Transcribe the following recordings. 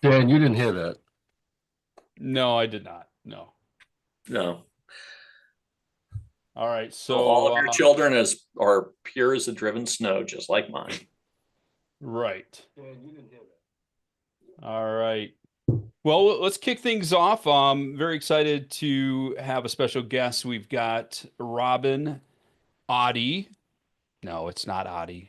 Dan, you didn't hear that. No, I did not. No. No. All right. So all of So, your children are pure as the driven snow, just like mine. right. Dan, you didn't hear All right. Well, let's kick things off. Very excited to have a special guest. We've got Robin Oddie. No, it's not Oddie.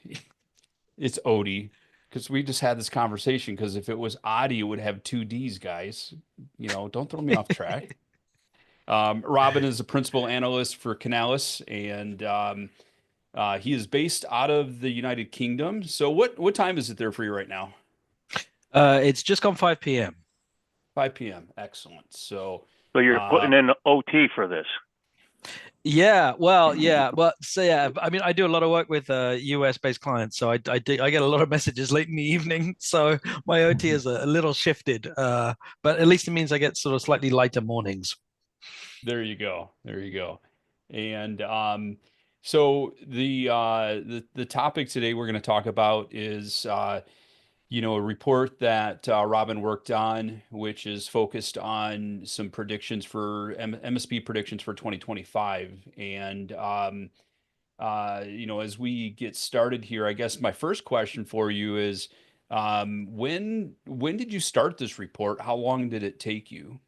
It's Odie. Because we just had this conversation. Because if it was Oddie, it would have two D's, guys. Don't throw me off track. Robin is a principal analyst for Canalys, and he is based out of the United Kingdom. So what time is it there for you right now? It's just gone 5 p.m. 5 p.m. Excellent. So, So you're uh, putting in OT for this. Yeah, well, yeah, but so yeah, I mean, I do a lot of work with US based clients, so I get a lot of messages late in the evening, so my OT is a little shifted, but at least it means I get sort of slightly lighter mornings. there you go. There you go. And so the topic today we're going to talk about is a report that Robin worked on, which is focused on some predictions for MSP predictions for 2025. And as we get started here, I guess my first question for you is, when did you start this report? How long did it take you?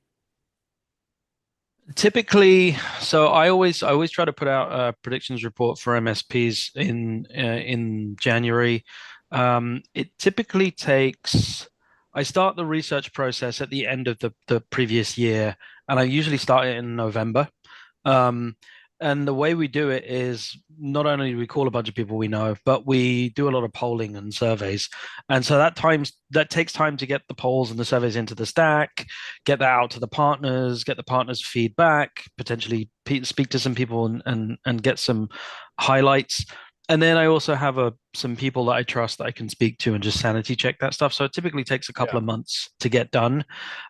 Typically, so I always try to put out a predictions report for MSPs in January. It typically takes. I start the research process at the end of the previous year, and I usually start it in November. Um, and the way we do it is not only do we call a bunch of people we know, but we do a lot of polling and surveys. And so that takes time to get the polls and the surveys into the stack, get that out to the partners, get the partners' feedback, potentially speak to some people and get some highlights. And then I also have some people that I trust that I can speak to and just sanity check that stuff. So it typically takes a couple Yeah. of months to get done.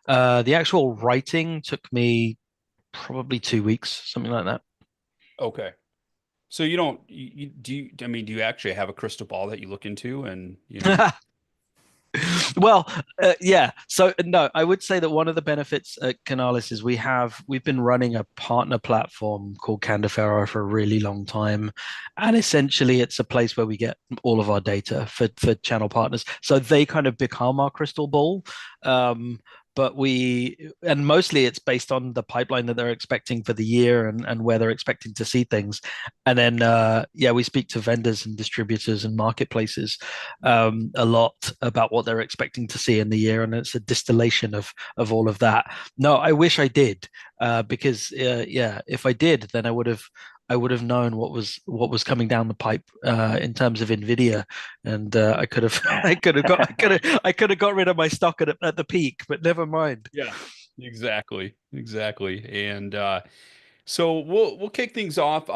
The actual writing took me probably 2 weeks, something like that. Okay. So you don't I mean, do you actually have a crystal ball that you look into and. Well, yeah. So no, I would say that one of the benefits at Canalis is we've been running a partner platform called Candifero for a really long time, and essentially it's a place where we get all of our data for channel partners. So they kind of become our crystal ball. Um, and mostly it's based on the pipeline that they're expecting for the year and where they're expecting to see things. And then yeah, we speak to vendors and distributors and marketplaces a lot about what they're expecting to see in the year, and it's a distillation of all of that. No, I wish I did, because yeah, if I did, then I would have known what was coming down the pipe in terms of Nvidia, and I could have I could have got rid of my stock at the peak, but never mind. Yeah, exactly, exactly. And so we'll kick things off.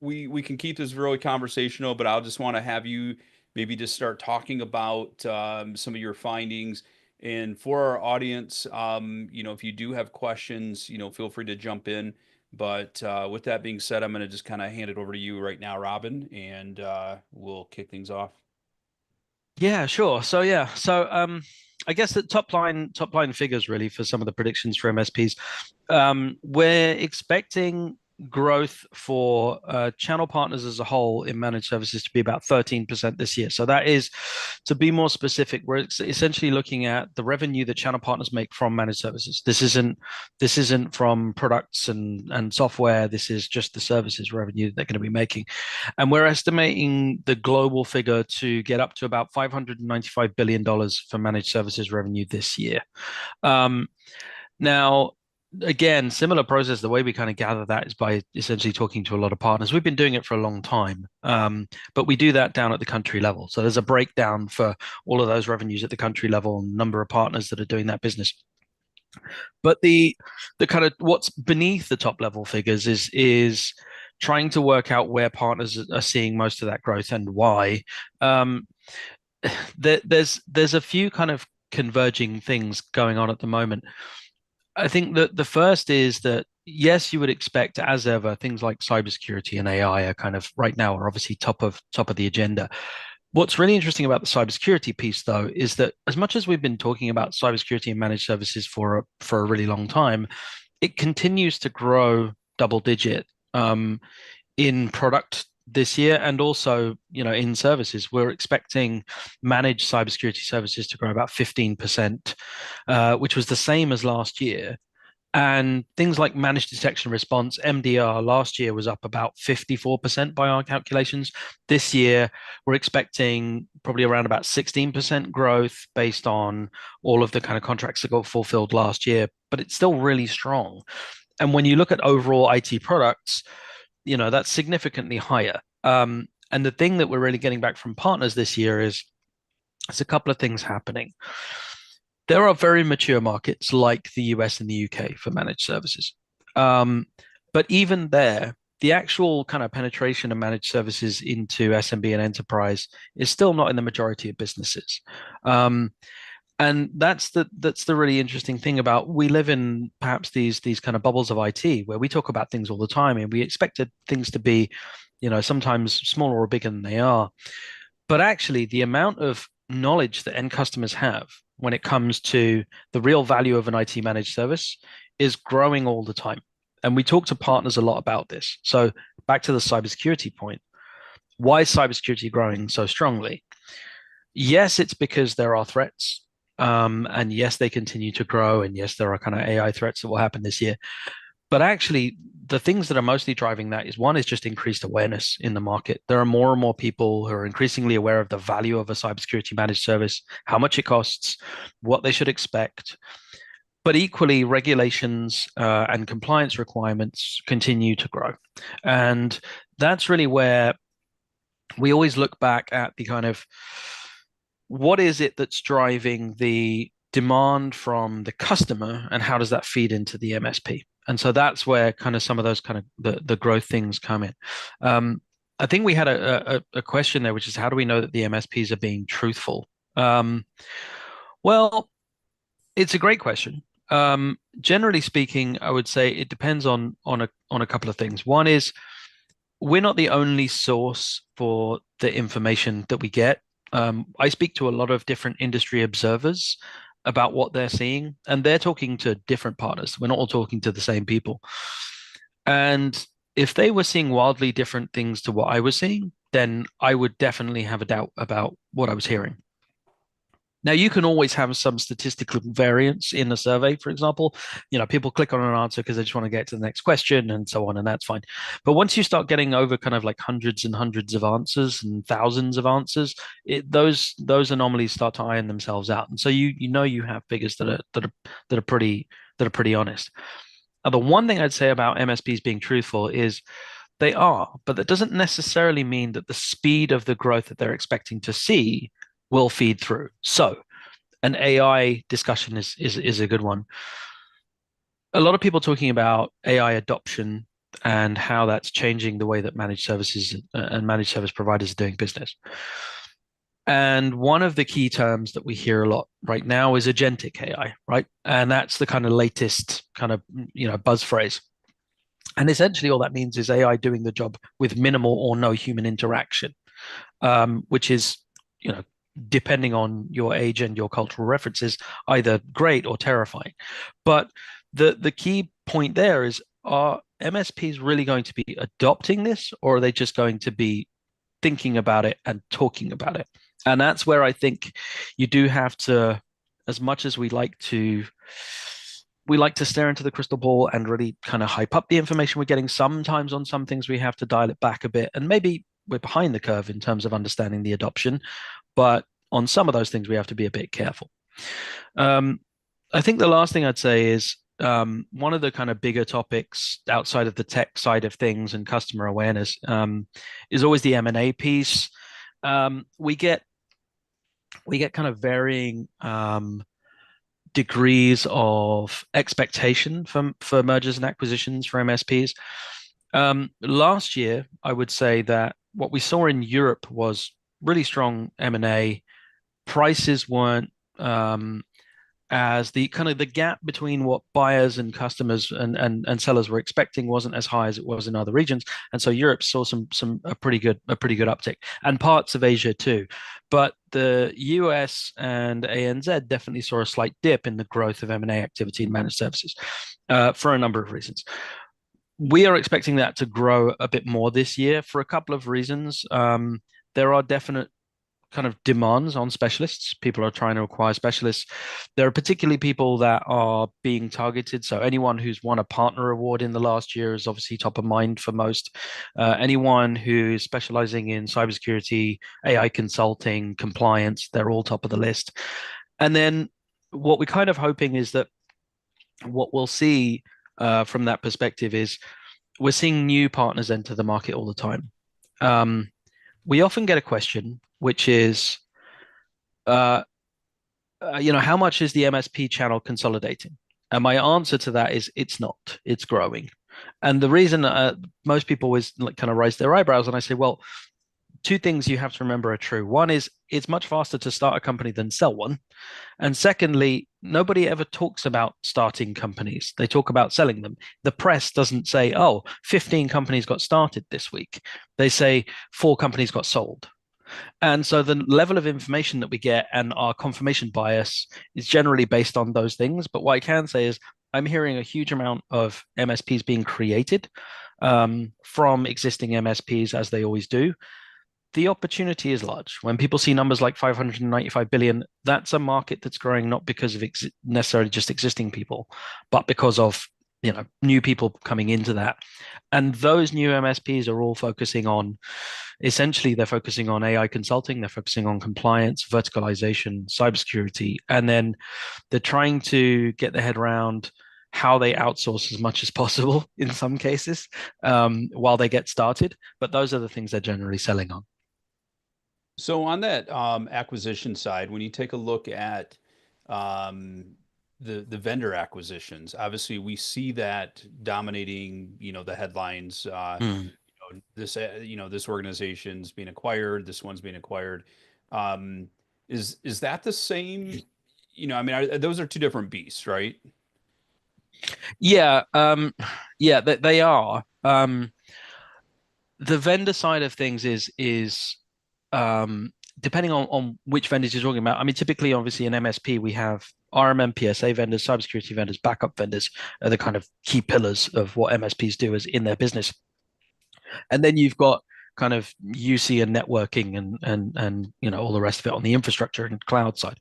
We can keep this really conversational, but I'll just want to have you maybe just start talking about some of your findings. And for our audience, if you do have questions, feel free to jump in. But with that being said, I'm going to just kind of hand it over to you right now, Robin, and we'll kick things off. Yeah, sure. So yeah, so I guess the top line figures really for some of the predictions for MSPs. We're expecting growth for channel partners as a whole in managed services to be about 13% this year. So that is, to be more specific, we're essentially looking at the revenue that channel partners make from managed services. This isn't from products and software. This is just the services revenue that they're going to be making. And we're estimating the global figure to get up to about $595 billion for managed services revenue this year. Um, Now, again, similar process. The way we kind of gather that is by essentially talking to a lot of partners. We've been doing it for a long time, but we do that down at the country level. So there's a breakdown for all of those revenues at the country level and number of partners that are doing that business. But the kind of what's beneath the top level figures is trying to work out where partners are seeing most of that growth and why. Um, there's a few kind of converging things going on at the moment. I think that the first is that yes, you would expect, as ever, things like cybersecurity and AI are kind of right now are obviously top of the agenda. What's really interesting about the cybersecurity piece, though, is that as much as we've been talking about cybersecurity and managed services for a really long time, it continues to grow double digit in product this year, and also, in services. We're expecting managed cybersecurity services to grow about 15%, which was the same as last year. And things like managed detection response, MDR, last year was up about 54% by our calculations. This year, we're expecting probably around about 16% growth based on all of the kind of contracts that got fulfilled last year, but it's still really strong. And when you look at overall IT products, that's significantly higher. And the thing that we're really getting back from partners this year is there's a couple of things happening. There are very mature markets like the US and the UK for managed services. But even there, the actual kind of penetration of managed services into SMB and enterprise is still not in the majority of businesses. And that's the really interesting thing about, we live in perhaps these kind of bubbles of IT where we talk about things all the time and we expected things to be, sometimes smaller or bigger than they are. But actually, the amount of knowledge that end customers have when it comes to the real value of an IT managed service is growing all the time. And we talk to partners a lot about this. So back to the cybersecurity point, why is cybersecurity growing so strongly? Yes, it's because there are threats. And yes, they continue to grow. And yes, there are kind of AI threats that will happen this year. But actually, the things that are mostly driving that is, one is just increased awareness in the market. There are more and more people who are increasingly aware of the value of a cybersecurity managed service, how much it costs, what they should expect. But equally, regulations and compliance requirements continue to grow. And that's really where we always look back at the kind of, what is it that's driving the demand from the customer and how does that feed into the MSP? And so that's where kind of some of those kind of the growth things come in. I think we had a question there, which is, how do we know that the MSPs are being truthful? Well, it's a great question. Generally speaking, I would say it depends on a couple of things. One is, we're not the only source for the information that we get. I speak to a lot of different industry observers about what they're seeing, and they're talking to different partners. We're not all talking to the same people. And if they were seeing wildly different things to what I was seeing, then I would definitely have a doubt about what I was hearing. Now, you can always have some statistical variance in a survey, for example. People click on an answer because they just want to get to the next question and so on, and that's fine. But once you start getting over kind of like hundreds and hundreds of answers and thousands of answers, those anomalies start to iron themselves out. And so you have figures that are pretty honest. Now, the one thing I'd say about MSPs being truthful is they are, but that doesn't necessarily mean that the speed of the growth that they're expecting to see will feed through. So an AI discussion is a good one. A lot of people talking about AI adoption and how that's changing the way that managed services and managed service providers are doing business. And one of the key terms that we hear a lot right now is agentic AI, right? And that's the kind of latest kind of buzz phrase. And essentially all that means is AI doing the job with minimal or no human interaction, which is, depending on your age and your cultural references, either great or terrifying. But the key point there is, are MSPs really going to be adopting this, or are they just going to be thinking about it and talking about it? And that's where I think you do have to, as much as we like to stare into the crystal ball and really kind of hype up the information we're getting, sometimes on some things we have to dial it back a bit, and maybe we're behind the curve in terms of understanding the adoption. But on some of those things, we have to be a bit careful. I think the last thing I'd say is, one of the kind of bigger topics outside of the tech side of things and customer awareness is always the M&A piece. We get kind of varying degrees of expectation for mergers and acquisitions for MSPs. Last year, I would say that what we saw in Europe was really strong M&A. Prices weren't as the kind of the gap between what buyers and customers and sellers were expecting wasn't as high as it was in other regions, and so Europe saw a pretty good uptick, and parts of Asia too. But the US and ANZ definitely saw a slight dip in the growth of M&A activity in managed services for a number of reasons. We are expecting that to grow a bit more this year for a couple of reasons. There are definite kind of demands on specialists. People are trying to acquire specialists. There are particularly people that are being targeted. So anyone who's won a partner award in the last year is obviously top of mind for most. Anyone who's specializing in cybersecurity, AI consulting, compliance, they're all top of the list. And then what we're kind of hoping is that what we'll see from that perspective is we're seeing new partners enter the market all the time. We often get a question, which is, how much is the MSP channel consolidating? And my answer to that is it's not. It's growing. And the reason most people always kind of raise their eyebrows, and I say, well, two things you have to remember are true. One is it's much faster to start a company than sell one. And secondly, nobody ever talks about starting companies. They talk about selling them. The press doesn't say, 15 companies got started this week. They say 4 companies got sold. And so the level of information that we get and our confirmation bias is generally based on those things. But what I can say is I'm hearing a huge amount of MSPs being created from existing MSPs, as they always do. The opportunity is large. When people see numbers like 595 billion, that's a market that's growing not because of necessarily just existing people, but because of new people coming into that. And those new MSPs are all focusing on, essentially, they're focusing on AI consulting, they're focusing on compliance, verticalization, cybersecurity, and then they're trying to get their head around how they outsource as much as possible in some cases while they get started. But those are the things they're generally selling on. So on that acquisition side, when you take a look at the vendor acquisitions, obviously we see that dominating, the headlines. This organization's being acquired, this one's being acquired. Is that the same? Those are two different beasts, right? Yeah, they are. The vendor side of things is depending on which vendors you're talking about. I mean, typically, obviously, in MSP, we have RMM, PSA vendors, cybersecurity vendors, backup vendors are the kind of key pillars of what MSPs do as in their business. And then you've got kind of UC and networking and all the rest of it on the infrastructure and cloud side.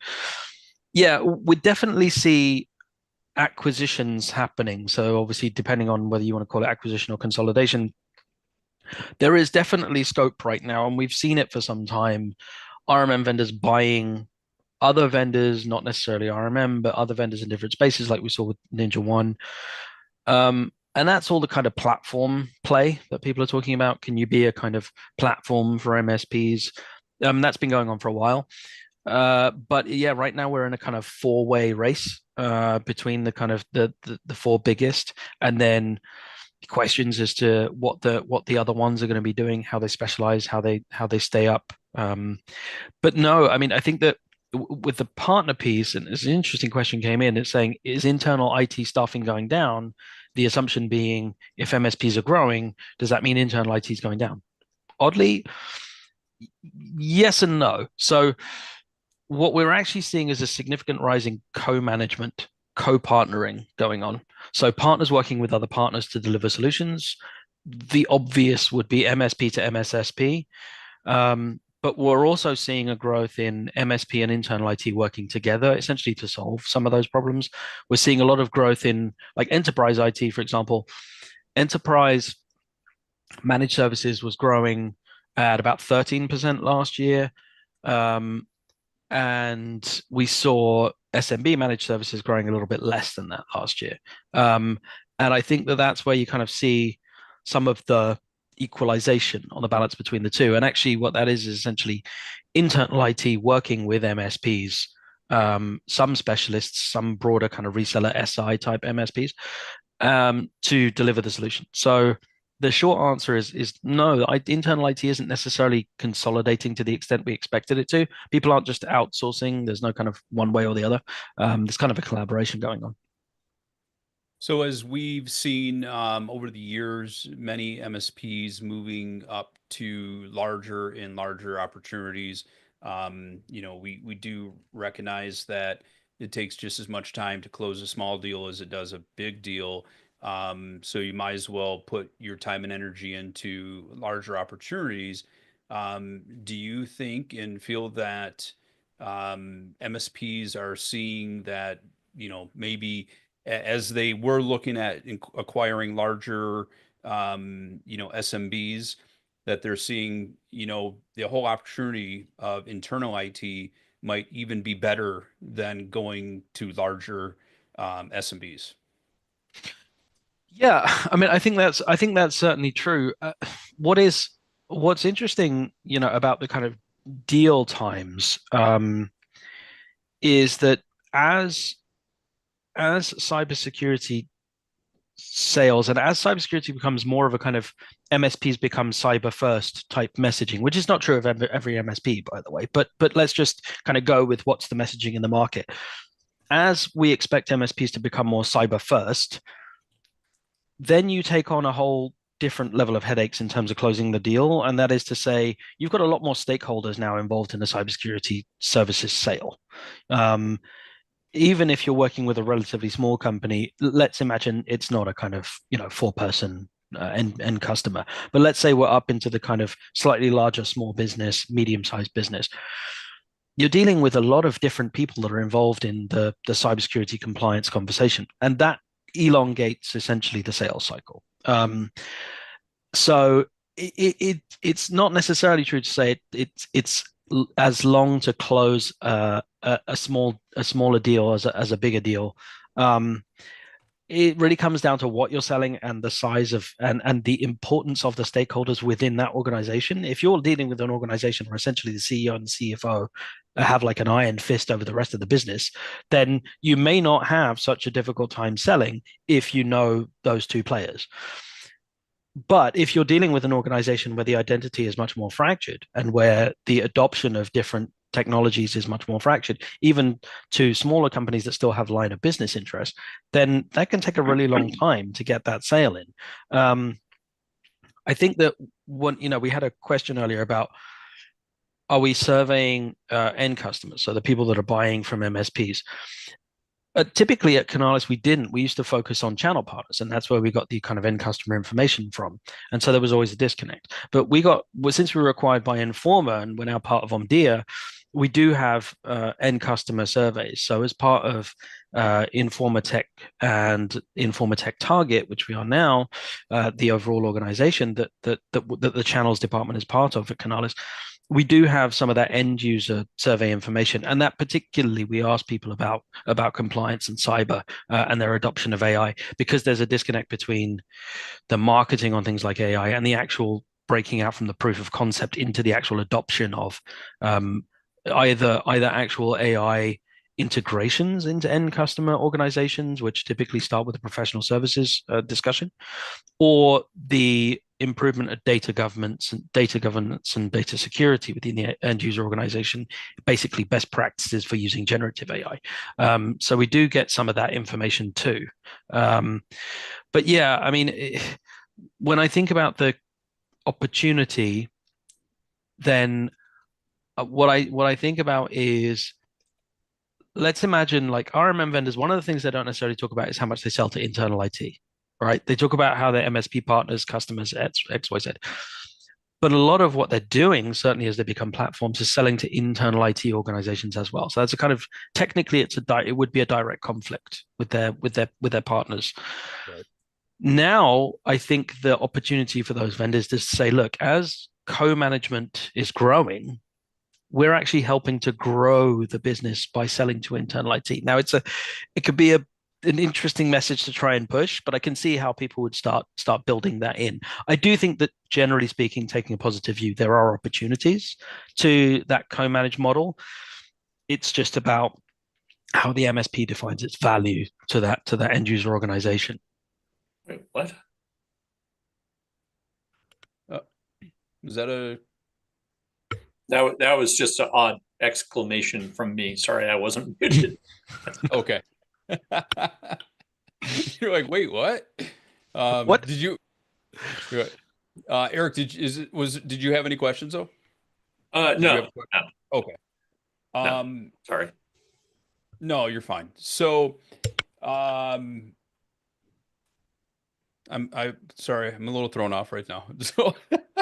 Yeah, we definitely see acquisitions happening. So obviously, depending on whether you want to call it acquisition or consolidation, there is definitely scope right now, and we've seen it for some time. RMM vendors buying other vendors, not necessarily RMM, but other vendors in different spaces, like we saw with NinjaOne. And that's all the kind of platform play that people are talking about. Can you be a kind of platform for MSPs? That's been going on for a while. But yeah, right now we're in a kind of 4-way race between the kind of the 4 biggest, and then questions as to what the other ones are going to be doing, how they specialize, how they stay up. But no, I mean, I think that with the partner piece, and it's an interesting question came in, it's saying, is internal IT staffing going down? The assumption being, if MSPs are growing, does that mean internal IT is going down? Oddly, yes and no. So what we're actually seeing is a significant rise in co-management, co-partnering going on. So partners working with other partners to deliver solutions. The obvious would be MSP to MSSP. But we're also seeing a growth in MSP and internal IT working together, essentially to solve some of those problems. We're seeing a lot of growth in like enterprise IT, for example. Enterprise managed services was growing at about 13% last year. And we saw SMB managed services growing a little bit less than that last year. And I think that that's where you kind of see some of the equalization on the balance between the two. And actually what that is essentially internal IT working with MSPs, some specialists, some broader kind of reseller SI type MSPs, to deliver the solution. So the short answer is no. Internal IT isn't necessarily consolidating to the extent we expected it to. People aren't just outsourcing. There's no kind of one way or the other. There's kind of a collaboration going on. So as we've seen over the years, many MSPs moving up to larger and larger opportunities. We do recognize that it takes just as much time to close a small deal as it does a big deal. So you might as well put your time and energy into larger opportunities. Do you think and feel that MSPs are seeing that, maybe as they were looking at acquiring larger, SMBs, that they're seeing, the whole opportunity of internal IT might even be better than going to larger SMBs? Yeah, I mean, I think that's certainly true. What's interesting, about the kind of deal times, is that as as cybersecurity sales and as cybersecurity becomes more of a kind of MSPs become cyber first type messaging, which is not true of every MSP, by the way, but let's just kind of go with what's the messaging in the market. As we expect MSPs to become more cyber first, then you take on a whole different level of headaches in terms of closing the deal. And that is to say, you've got a lot more stakeholders now involved in a cybersecurity services sale. Um, Even if you're working with a relatively small company, let's imagine it's not a kind of, four-person end customer, but let's say we're up into the kind of slightly larger small business, medium-sized business. You're dealing with a lot of different people that are involved in the cybersecurity compliance conversation, and that elongates essentially the sales cycle. So it's not necessarily true to say it's as long to close a smaller deal as a bigger deal. Um, it really comes down to what you're selling and the size of and the importance of the stakeholders within that organization. If you're dealing with an organization where essentially the CEO and the CFO have like an iron fist over the rest of the business, then you may not have such a difficult time selling if you know those two players. But if you're dealing with an organization where the identity is much more fractured and where the adoption of different technologies is much more fractured, even to smaller companies that still have line of business interest, then that can take a really long time to get that sale in. I think that we had a question earlier about, are we surveying end customers, so the people that are buying from MSPs? Typically at Canalys, we didn't. We used to focus on channel partners, and that's where we got the kind of end customer information from. And so there was always a disconnect. But since we were acquired by Informa and we're now part of Omdia, we do have end customer surveys. So as part of Informa Tech and Informa Tech Target, which we are now, the overall organization that the channels department is part of at Canalys, we do have some of that end user survey information, and that particularly we ask people about compliance and cyber and their adoption of AI, because there's a disconnect between the marketing on things like AI and the actual breaking out from the proof of concept into the actual adoption of either actual AI integrations into end customer organizations, which typically start with a professional services discussion, or the improvement of data governance and data security within the end user organization, basically best practices for using generative AI. So we do get some of that information too. But yeah, I mean, when I think about the opportunity, then what I think about is, let's imagine like RMM vendors. One of the things they don't necessarily talk about is how much they sell to internal IT. Right? They talk about how their MSP partners, customers, X, Y, Z. But a lot of what they're doing, certainly as they become platforms, is selling to internal IT organizations as well. So that's a kind of, technically, it would be a direct conflict with their partners. Right. Now, I think the opportunity for those vendors is to say, look, as co-management is growing, we're actually helping to grow the business by selling to internal IT. Now, it could be an interesting message to try and push, but I can see how people would start building that in. I do think that generally speaking, taking a positive view, there are opportunities to that co-managed model. It's just about how the MSP defines its value to that end user organization. Wait, what? Is that a That was just an odd exclamation from me. Sorry, I wasn't muted. okay? You're like, wait, what? What? Did you, Eric? Did you have any questions though? Did you have No, a question? no, Okay. no. Um, Sorry. no, you're fine. So, um, I sorry, I'm a little thrown off right now. So,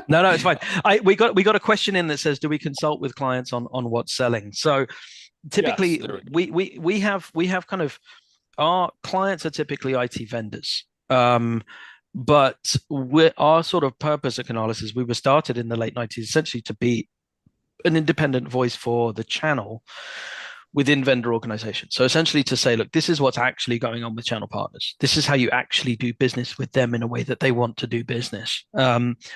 No, it's fine. We got a question in that says, do we consult with clients on what's selling? So yes, typically there we go. we have kind of, our clients are typically IT vendors. But our sort of purpose at Canalys is we were started in the late 90s essentially to be an independent voice for the channel within vendor organizations. So essentially to say, look, this is what's actually going on with channel partners. This is how you actually do business with them in a way that they want to do business.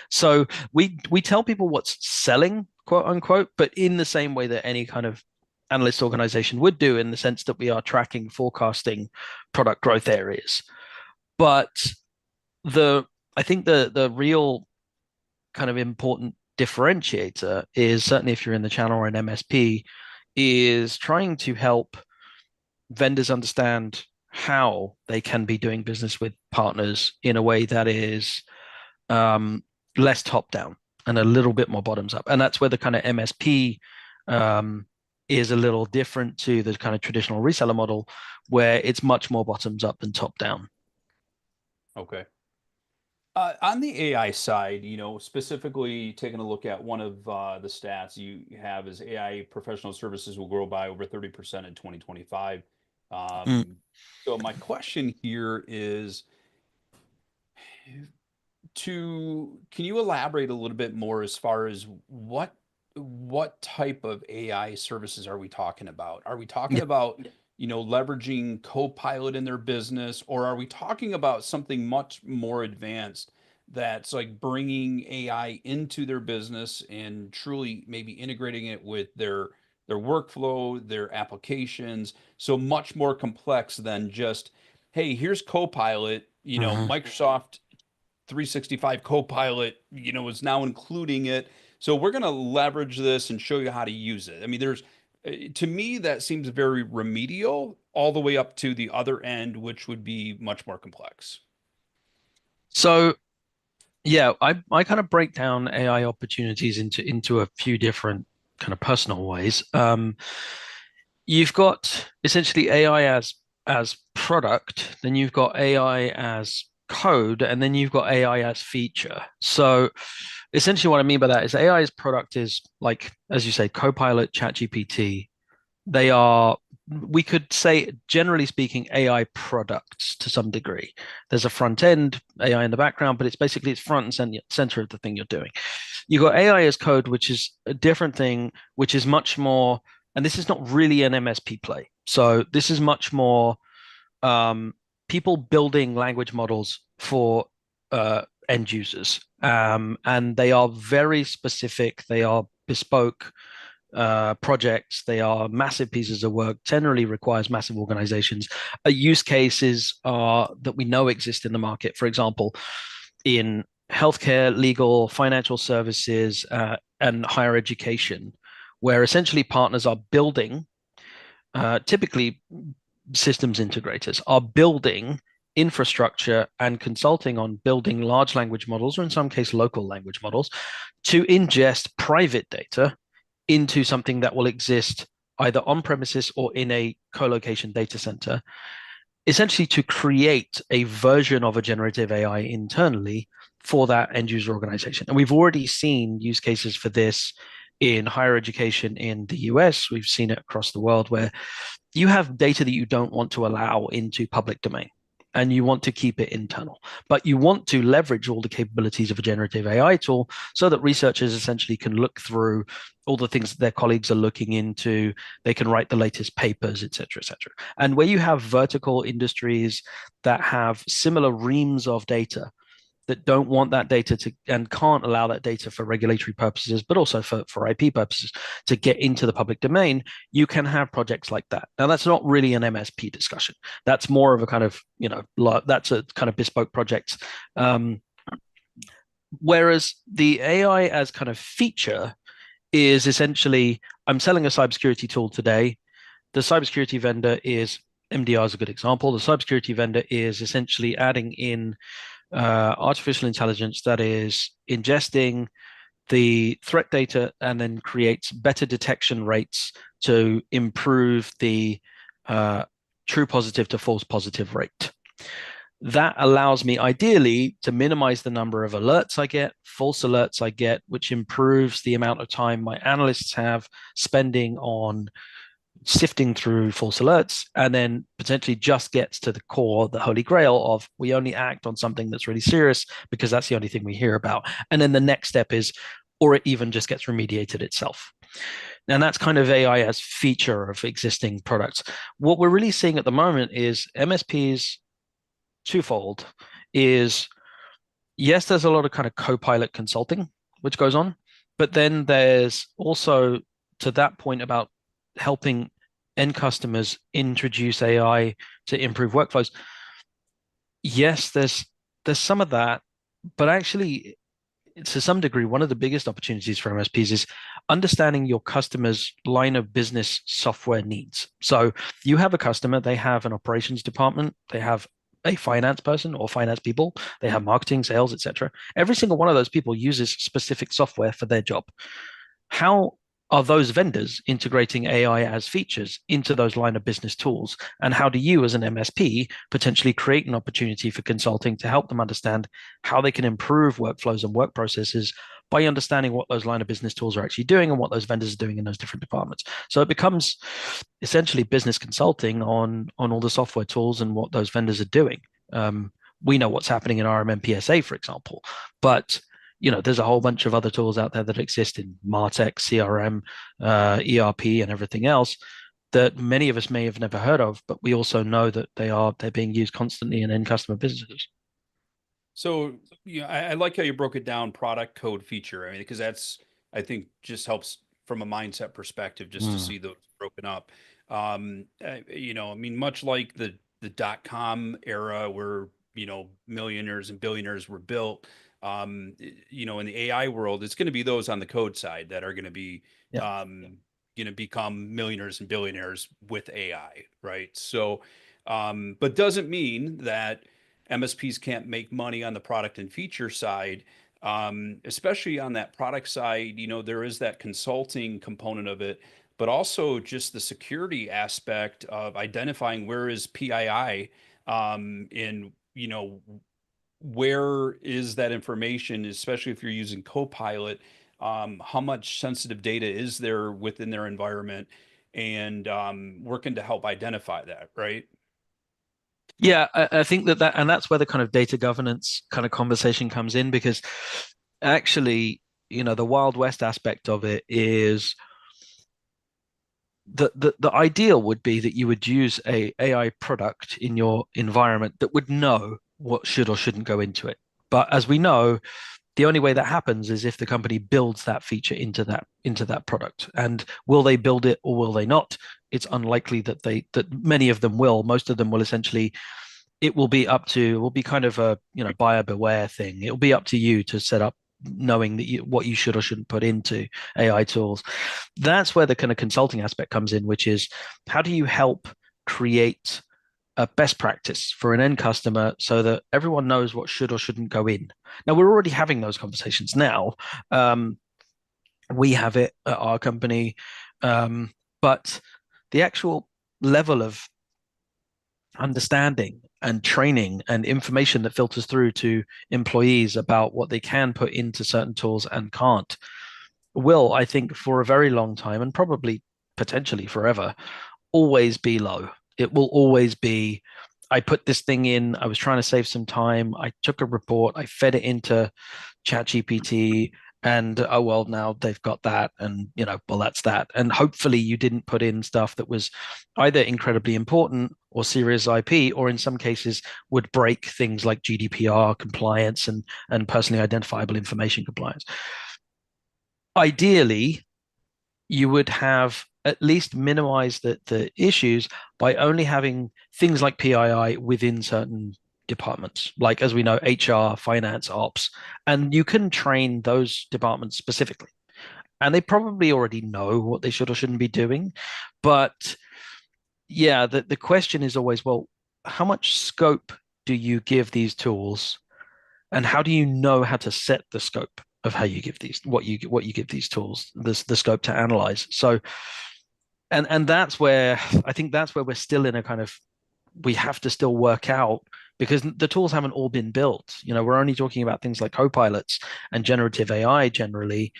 So we tell people what's selling, quote unquote, but in the same way that any kind of analyst organization would do, in the sense that we are tracking, forecasting product growth areas. But I think the real kind of important differentiator is, certainly if you're in the channel or an MSP, is trying to help vendors understand how they can be doing business with partners in a way that is less top down and a little bit more bottoms up. And that's where the kind of MSP is a little different to the kind of traditional reseller model, where it's much more bottoms up than top down. Okay. On the AI side, specifically taking a look at one of the stats you have is AI professional services will grow by over 30% in 2025. Mm. So my question here is can you elaborate a little bit more as far as what type of AI services are we talking about? Are we talking Yeah. about, leveraging Copilot in their business, or are we talking about something much more advanced that's like bringing AI into their business and truly maybe integrating it with their workflow, their applications, so much more complex than just, hey, here's Copilot, Mhm. Microsoft 365 Copilot, is now including it. So we're going to leverage this and show you how to use it. I mean, to me, that seems very remedial, all the way up to the other end, which would be much more complex. So yeah, I kind of break down AI opportunities into a few different kind of personal ways. You've got essentially AI as product, then you've got AI as code, and then you've got AI as feature. So essentially what I mean by that is AI as product is, like, as you say, Copilot, ChatGPT. They are, we could say, generally speaking, AI products to some degree. There's a front end AI in the background, but it's front and center of the thing you're doing. You've got AI as code, which is a different thing, which is much more, and this is not really an MSP play. So this is much more people building language models for end users. And they are very specific, they are bespoke projects. They are massive pieces of work, generally requires massive organizations. Use cases that we know exist in the market, for example, in healthcare, legal, financial services, and higher education, where essentially partners are building, typically systems integrators are building infrastructure and consulting on building large language models, or in some case, local language models, to ingest private data into something that will exist either on premises or in a co-location data center, essentially to create a version of a generative AI internally for that end user organization. And we've already seen use cases for this in higher education in the US. We've seen it across the world, where you have data that you don't want to allow into public domain and you want to keep it internal, but you want to leverage all the capabilities of a generative AI tool so that researchers essentially can look through all the things that their colleagues are looking into. They can write the latest papers, et cetera, et cetera. And where you have vertical industries that have similar reams of data, that don't want that data to, and can't allow that data for regulatory purposes, but also for IP purposes, to get into the public domain, you can have projects like that. Now, that's not really an MSP discussion. That's more of a kind of, that's a kind of bespoke project. Whereas the AI as kind of feature is essentially, I'm selling a cybersecurity tool today. The cybersecurity vendor is MDR is a good example. The cybersecurity vendor is essentially adding in artificial intelligence that is ingesting the threat data and then creates better detection rates to improve the true positive to false positive rate. That allows me ideally to minimize the number of alerts I get, false alerts I get, which improves the amount of time my analysts have spending on sifting through false alerts, and then potentially just gets to the core, the holy grail of we only act on something that's really serious because that's the only thing we hear about. And then the next step is, or it even just gets remediated itself. And that's kind of AI as feature of existing products. What we're really seeing at the moment is MSPs twofold is yes, there's a lot of kind of co-pilot consulting which goes on, but then there's also to that point about helping end customers introduce AI to improve workflows. Yes, there's some of that, but actually to some degree, one of the biggest opportunities for MSPs is understanding your customer's line of business software needs. So you have a customer, they have an operations department, they have a finance person or finance people, they have marketing, sales, etc. Every single one of those people uses specific software for their job. How are those vendors integrating AI as features into those line of business tools? And how do you, as an MSP, potentially create an opportunity for consulting to help them understand how they can improve workflows and work processes by understanding what those line of business tools are actually doing and what those vendors are doing in those different departments? So it becomes essentially business consulting on all the software tools and what those vendors are doing. We know what's happening in RMM PSA, for example, but there's a whole bunch of other tools out there that exist in MarTech, CRM, ERP, and everything else that many of us may have never heard of, but we also know that they're being used constantly in end customer businesses. So, I like how you broke it down, product, code, feature. I mean, because that's, I think, just helps from a mindset perspective, just to see those broken up. I mean, much like the dot-com era where, millionaires and billionaires were built, in the AI world, it's going to be those on the code side that are going to be, Yeah. going to become millionaires and billionaires with AI, right? So, but doesn't mean that MSPs can't make money on the product and feature side, especially on that product side. There is that consulting component of it, but also just the security aspect of identifying where is PII, in where is that information, especially if you're using Copilot, how much sensitive data is there within their environment, and working to help identify that, right? Yeah, I think and that's where the kind of data governance kind of conversation comes in, because actually, the Wild West aspect of it is the ideal would be that you would use a AI product in your environment that would know what should or shouldn't go into it. But as we know, the only way that happens is if the company builds that feature into that product. And will they build it or will they not? It's unlikely that many of them will. Most of them will essentially, it will be kind of a buyer beware thing. It will be up to you to set up knowing that what you should or shouldn't put into AI tools. That's where the kind of consulting aspect comes in, which is how do you help create a best practice for an end customer so that everyone knows what should or shouldn't go in. Now, we're already having those conversations now. We have it at our company, but the actual level of understanding and training and information that filters through to employees about what they can put into certain tools and can't will, I think, for a very long time and probably potentially forever, always be low. It will always be, I put this thing in, I was trying to save some time, I took a report, I fed it into ChatGPT, and oh well, now they've got that, and well, that's that. And hopefully you didn't put in stuff that was either incredibly important or serious IP, or in some cases would break things like GDPR compliance and personally identifiable information compliance. Ideally, you would have at least minimized the issues by only having things like PII within certain departments, like, as we know, HR, finance, ops, and you can train those departments specifically. And they probably already know what they should or shouldn't be doing. But yeah, the question is always, well, how much scope do you give these tools, and how do you know how to set the scope of how you give these what you give these tools the scope to analyze? So, and that's where I think that's where we're still in a kind of, we have to still work out, because the tools haven't all been built. We're only talking about things like copilots and generative AI generally.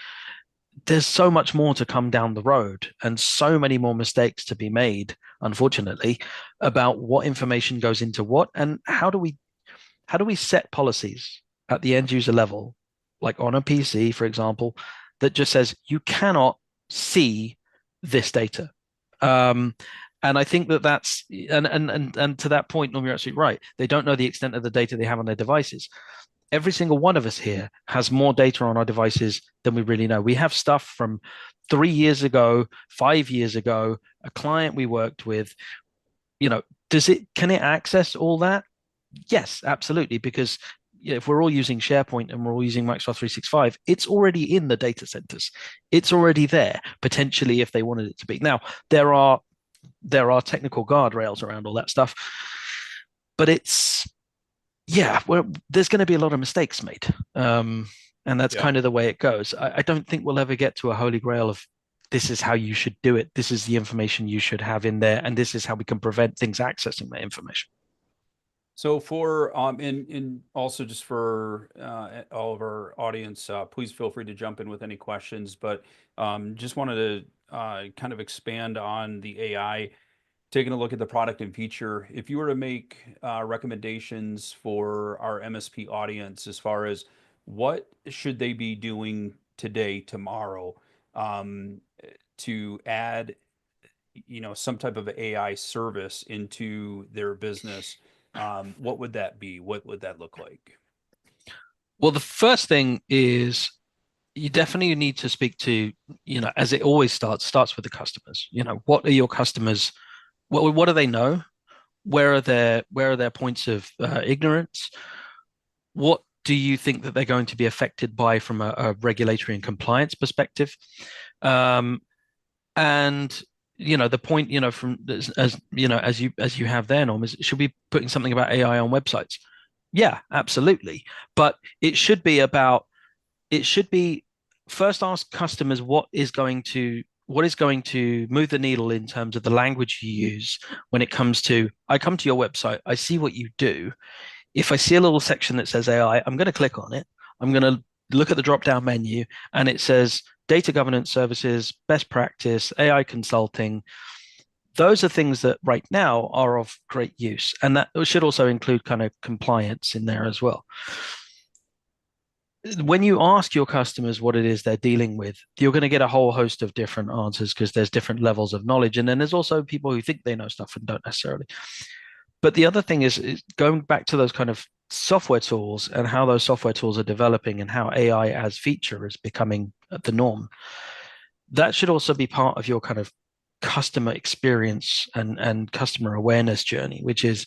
There's so much more to come down the road, and so many more mistakes to be made, unfortunately, about what information goes into what, and how do we set policies at the end user level, like on a PC, for example, that just says you cannot see this data. Um, and I think that's and to that point, Norm, you're absolutely right. They don't know the extent of the data they have on their devices. Every single one of us here has more data on our devices than we really know. We have stuff from 3 years ago, 5 years ago, a client we worked with. Can it access all that? Yes, absolutely. Because if we're all using SharePoint and we're all using Microsoft 365, it's already in the data centers. It's already there, potentially, if they wanted it to be. Now, there are technical guardrails around all that stuff, but there's going to be a lot of mistakes made. And that's kind of the way it goes. I don't think we'll ever get to a holy grail of, this is how you should do it, this is the information you should have in there, and this is how we can prevent things accessing that information. So for and also just for all of our audience, please feel free to jump in with any questions. But just wanted to kind of expand on the AI, taking a look at the product and feature. If you were to make recommendations for our MSP audience, as far as what should they be doing today, tomorrow, to add, some type of AI service into their business, what would that be? What would that look like? Well, the first thing is, you definitely need to speak to, as it always starts with the customers. What are your customers? What do they know? Where are their points of ignorance? What do you think that they're going to be affected by from a regulatory and compliance perspective? And the point, from as you have there, Norm, is, should we be putting something about AI on websites? Yeah, absolutely. But it should be first, ask customers what is going to move the needle in terms of the language you use. When it comes to, I come to your website, I see what you do. If I see a little section that says AI, I'm going to click on it. I'm going to look at the drop down menu, and it says data governance services, best practice, AI consulting. Those are things that right now are of great use, and that should also include kind of compliance in there as well. When you ask your customers what it is they're dealing with, you're going to get a whole host of different answers, because there's different levels of knowledge. And then there's also people who think they know stuff and don't necessarily. But the other thing is going back to those kind of software tools, and how those software tools are developing, and how AI as feature is becoming the norm. That should also be part of your kind of customer experience and customer awareness journey, which is,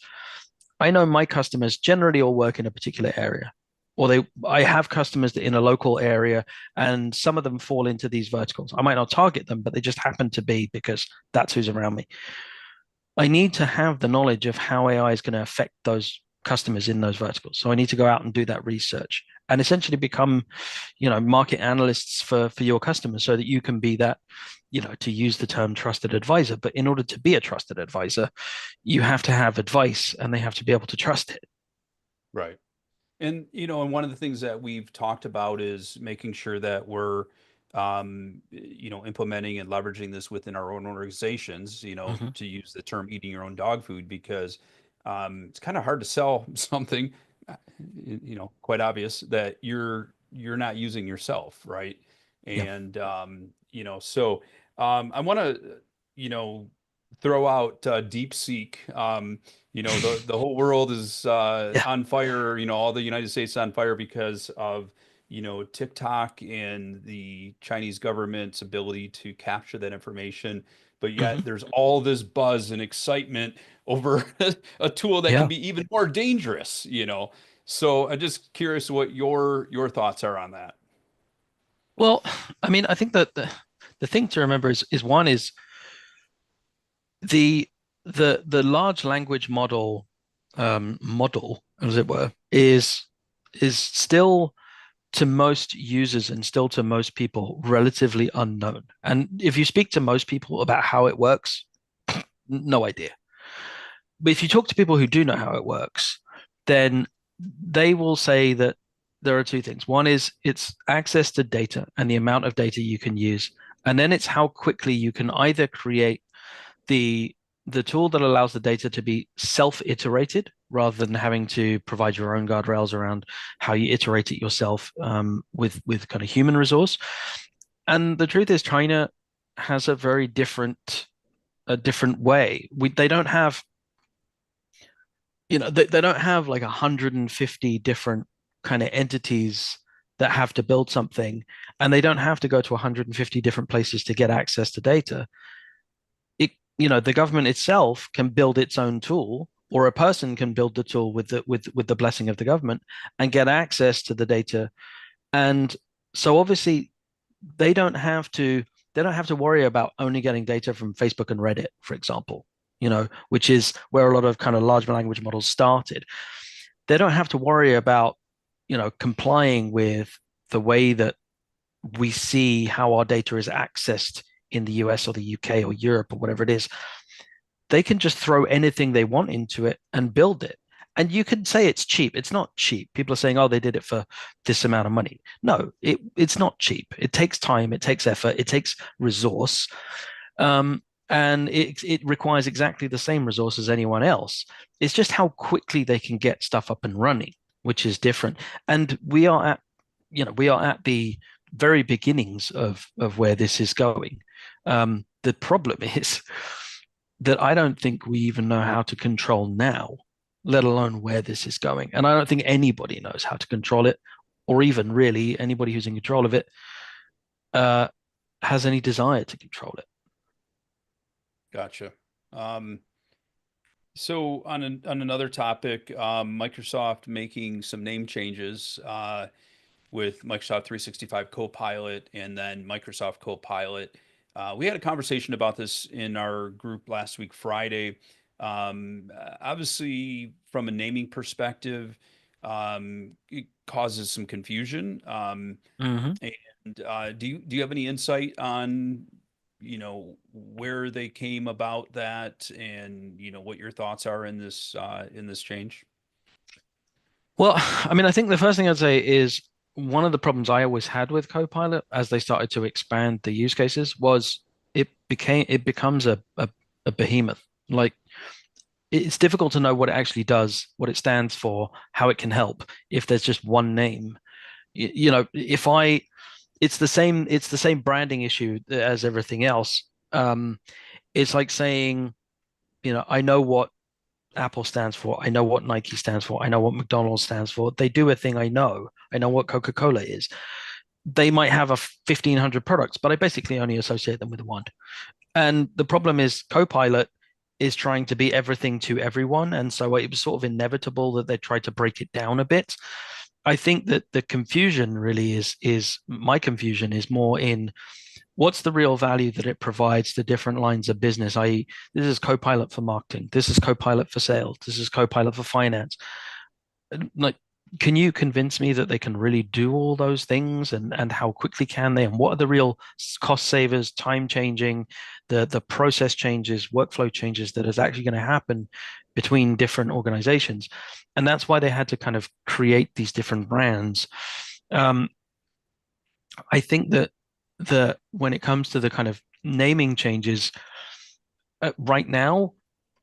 I know my customers generally all work in a particular area, or I have customers that in a local area, and some of them fall into these verticals. I might not target them, but they just happen to be, because that's who's around me. I need to have the knowledge of how AI is going to affect those customers in those verticals. So I need to go out and do that research, and essentially become, market analysts for your customers, so that you can be that, to use the term trusted advisor. But in order to be a trusted advisor, you have to have advice, and they have to be able to trust it. Right. And, and one of the things that we've talked about is making sure that we're, implementing and leveraging this within our own organizations, Mm-hmm. to use the term eating your own dog food, because it's kind of hard to sell something, quite obvious, that you're not using yourself, right? Yeah. And, so I want to, throw out DeepSeek. The whole world is Yeah. on fire. All the United States is on fire because of TikTok and the Chinese government's ability to capture that information. But yet Mm-hmm. there's all this buzz and excitement over a tool that Yeah. can be even more dangerous, you know. So I'm just curious what your thoughts are on that. Well, I mean, I think that the thing to remember is one is the the large language model, as it were, is still to most users and still to most people relatively unknown. And if you speak to most people about how it works, no idea. But if you talk to people who do know how it works, then they will say that there are two things. One is it's access to data and the amount of data you can use. And then it's how quickly you can either create the the tool that allows the data to be self-iterated rather than having to provide your own guardrails around how you iterate it yourself with kind of human resource. And the truth is, China has a different way. They don't have, they don't have like 150 different kind of entities that have to build something, and they don't have to go to 150 different places to get access to data. The government itself can build its own tool, or a person can build the tool with the blessing of the government and get access to the data. And so obviously they don't have to they don't have to worry about only getting data from Facebook and Reddit, for example, which is where a lot of kind of large language models started. They don't have to worry about, complying with the way that we see how our data is accessed in the US or the UK or Europe or whatever it is. They can just throw anything they want into it and build it. And you can say it's cheap. It's not cheap. People are saying, oh, they did it for this amount of money. No, it's not cheap. It takes time, it takes effort, it takes resource. And it requires exactly the same resource as anyone else. It's just how quickly they can get stuff up and running, which is different. And we are at the very beginnings of where this is going. The problem is that I don't think we even know how to control now, let alone where this is going. And I don't think anybody knows how to control it, or even really anybody who's in control of it has any desire to control it. Gotcha. So on another topic, Microsoft making some name changes with Microsoft 365 Copilot and then Microsoft Copilot. We had a conversation about this in our group last week, Friday. Obviously, from a naming perspective, it causes some confusion. Mm-hmm. And do you have any insight on, where they came about that, and what your thoughts are in this change? Well, I mean, I think the first thing I'd say is one of the problems I always had with Copilot as they started to expand the use cases was it becomes a behemoth. Like it's difficult to know what it actually does, what it stands for, how it can help if there's just one name. If I it's the same branding issue as everything else. It's like saying, I know what Apple stands for. I know what Nike stands for. I know what McDonald's stands for. They do a thing I know. I know what Coca-Cola is. They might have 1,500 products, but I basically only associate them with one. And the problem is Copilot is trying to be everything to everyone. And so it was sort of inevitable that they tried to break it down a bit. I think that the confusion really is my confusion is more in what's the real value that it provides to different lines of business, i.e., this is Copilot for marketing, this is Copilot for sales, this is Copilot for finance. Like, can you convince me that they can really do all those things, and how quickly can they, and what are the real cost savers, time changing, the process changes, workflow changes that is actually going to happen between different organizations? And that's why they had to kind of create these different brands. I think that when it comes to the kind of naming changes, right now,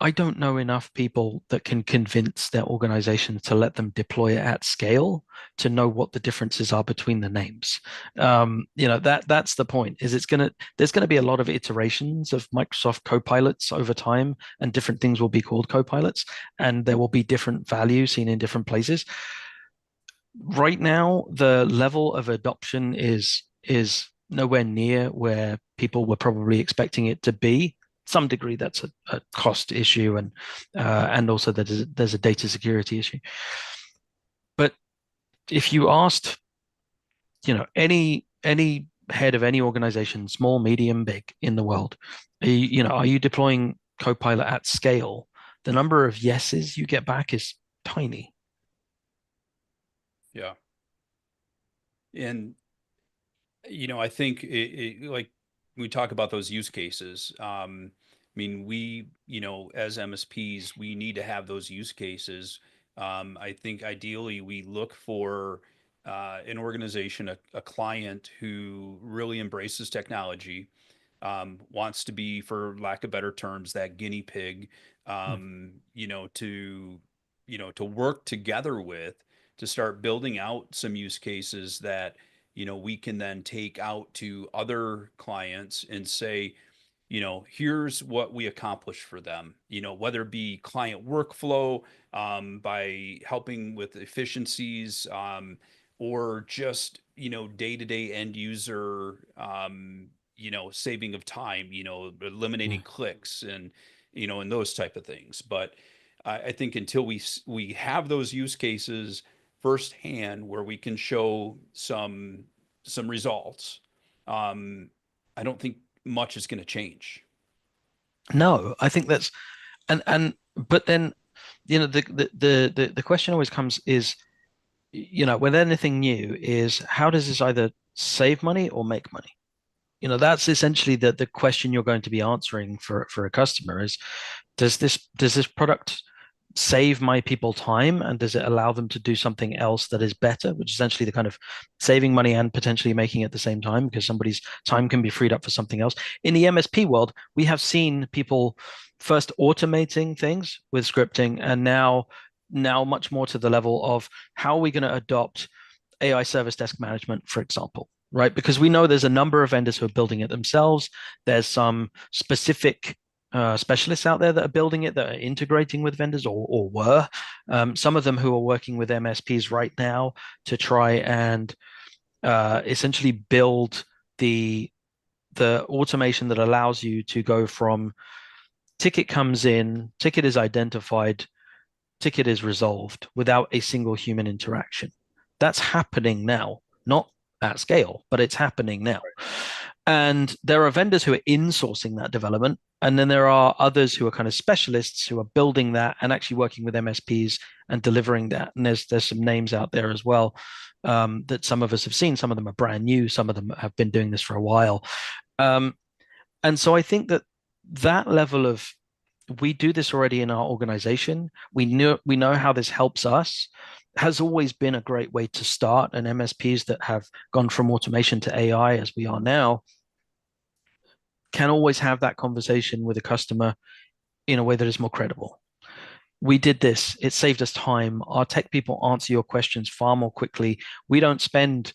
I don't know enough people that can convince their organizations to let them deploy it at scale to know what the differences are between the names. That's the point. Is there's gonna be a lot of iterations of Microsoft Copilots over time, and different things will be called Copilots, and there will be different values seen in different places. Right now, the level of adoption is nowhere near where people were probably expecting it to be some degree that's a cost issue, and also there's a data security issue. But if you asked, any head of any organization, small, medium, big in the world, are you deploying Copilot at scale? The number of yeses you get back is tiny. Yeah. And, I think like we talk about those use cases. I mean, as MSPs, we need to have those use cases. I think ideally we look for an organization, a client who really embraces technology, wants to be, for lack of better terms, that guinea pig, to work together with to start building out some use cases that, we can then take out to other clients and say, here's what we accomplished for them, whether it be client workflow, by helping with efficiencies, or just, day-to-day end user, saving of time, eliminating clicks and those type of things. But I think until we have those use cases firsthand where we can show some results, I don't think much is going to change. No, I think that's and but then the question always comes is, with anything new, is how does this either save money or make money? That's essentially the question you're going to be answering for a customer is, does this product save my people time, and does it allow them to do something else that is better, which is essentially the kind of saving money and potentially making at the same time, because somebody's time can be freed up for something else. In the MSP world, we have seen people first automating things with scripting, and now much more to the level of how are we going to adopt AI service desk management, for example, right? Because we know there's a number of vendors who are building it themselves. There's some specific specialists out there that are building it, that are integrating with vendors, or were. Some of them who are working with MSPs right now to try and essentially build the automation that allows you to go from ticket comes in, ticket is identified, ticket is resolved without a single human interaction. That's happening now, not at scale, but it's happening now. And there are vendors who are insourcing that development. And then there are others who are kind of specialists who are building that and actually working with MSPs and delivering that. And there's some names out there as well, that some of us have seen. Some of them are brand new. Some of them have been doing this for a while. And so I think that level of, we do this already in our organization. We know how this helps us, has always been a great way to start. And MSPs that have gone from automation to AI, as we are now, can always have that conversation with a customer in a way that is more credible. We did this, it saved us time. Our tech people answer your questions far more quickly. We don't spend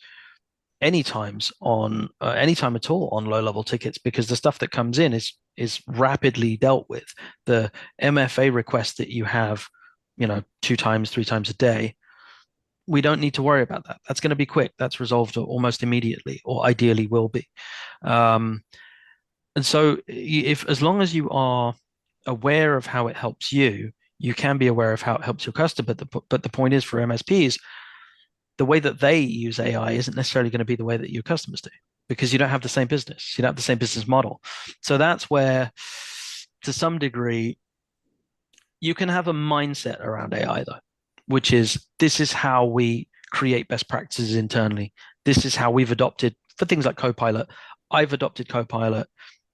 any time at all on low-level tickets, because the stuff that comes in is rapidly dealt with. The MFA request that you have, 2 times, 3 times a day, we don't need to worry about that. That's going to be quick. That's resolved almost immediately, or ideally will be. And so, as long as you are aware of how it helps you, you can be aware of how it helps your customer. But the point is, for MSPs, the way that they use AI isn't necessarily going to be the way that your customers do, because you don't have the same business. You don't have the same business model. So that's where, to some degree, you can have a mindset around AI, though, which is, this is how we create best practices internally. This is how we've adopted for things like Copilot. I've adopted Copilot.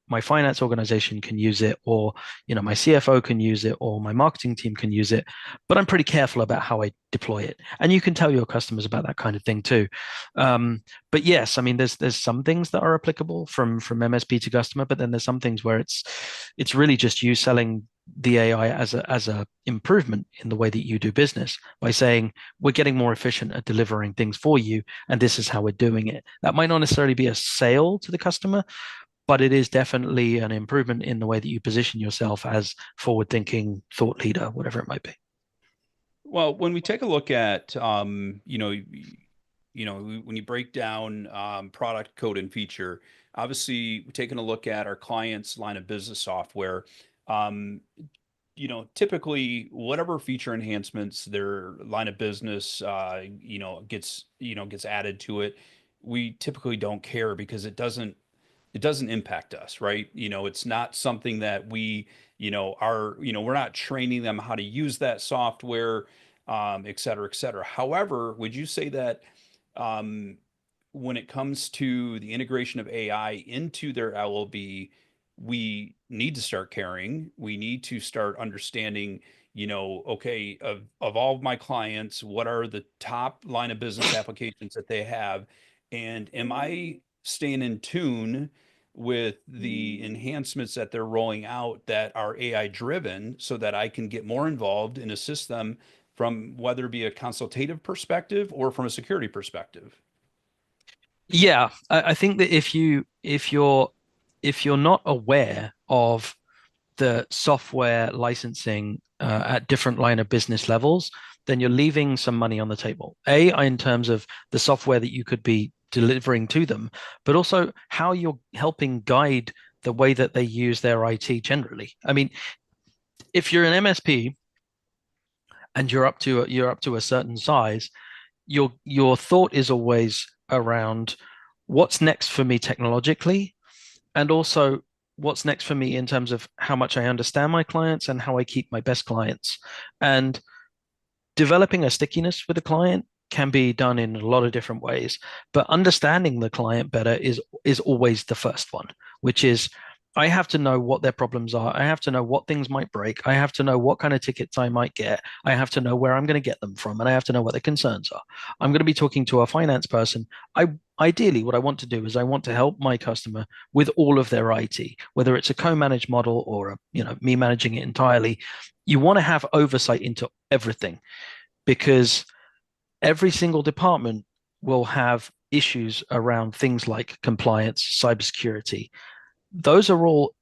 My finance organization can use it, or my CFO can use it, or my marketing team can use it, but I'm pretty careful about how I deploy it. And you can tell your customers about that kind of thing too. But yes, I mean, there's some things that are applicable from MSP to customer, but then there's some things where it's really just you selling the AI as a improvement in the way that you do business, by saying, we're getting more efficient at delivering things for you, and this is how we're doing it. That might not necessarily be a sale to the customer, but it is definitely an improvement in the way that you position yourself as forward-thinking thought leader, whatever it might be. Well, when we take a look at, when you break down product code and feature, obviously taking a look at our clients' line of business software. Um, typically whatever feature enhancements their line of business, gets added to it, we typically don't care because it doesn't impact us, right? It's not something that we, we're not training them how to use that software, et cetera, et cetera. However, would you say that um, when it comes to the integration of AI into their LOB, we need to start caring. We need to start understanding, okay, of all of my clients, what are the top line of business applications that they have? And am I staying in tune with the enhancements that they're rolling out that are AI driven so that I can get more involved and assist them from whether it be a consultative perspective or from a security perspective? Yeah, I think that if you're not aware of the software licensing at different line of business levels, then you're leaving some money on the table. In terms of the software that you could be delivering to them, but also how you're helping guide the way that they use their IT generally. I mean, if you're an MSP and you're up to a certain size, your thought is always around what's next for me technologically, and also what's next for me in terms of how much I understand my clients and how I keep my best clients. And developing a stickiness with a client can be done in a lot of different ways, but understanding the client better is always the first one, which is I have to know what their problems are. I have to know what things might break. I have to know what kind of tickets I might get. I have to know where I'm going to get them from, and I have to know what their concerns are. I'm going to be talking to a finance person. Ideally, what I want to do is I want to help my customer with all of their IT, whether it's a co-managed model or me managing it entirely. You want to have oversight into everything, because every single department will have issues around things like compliance, cybersecurity. Those are all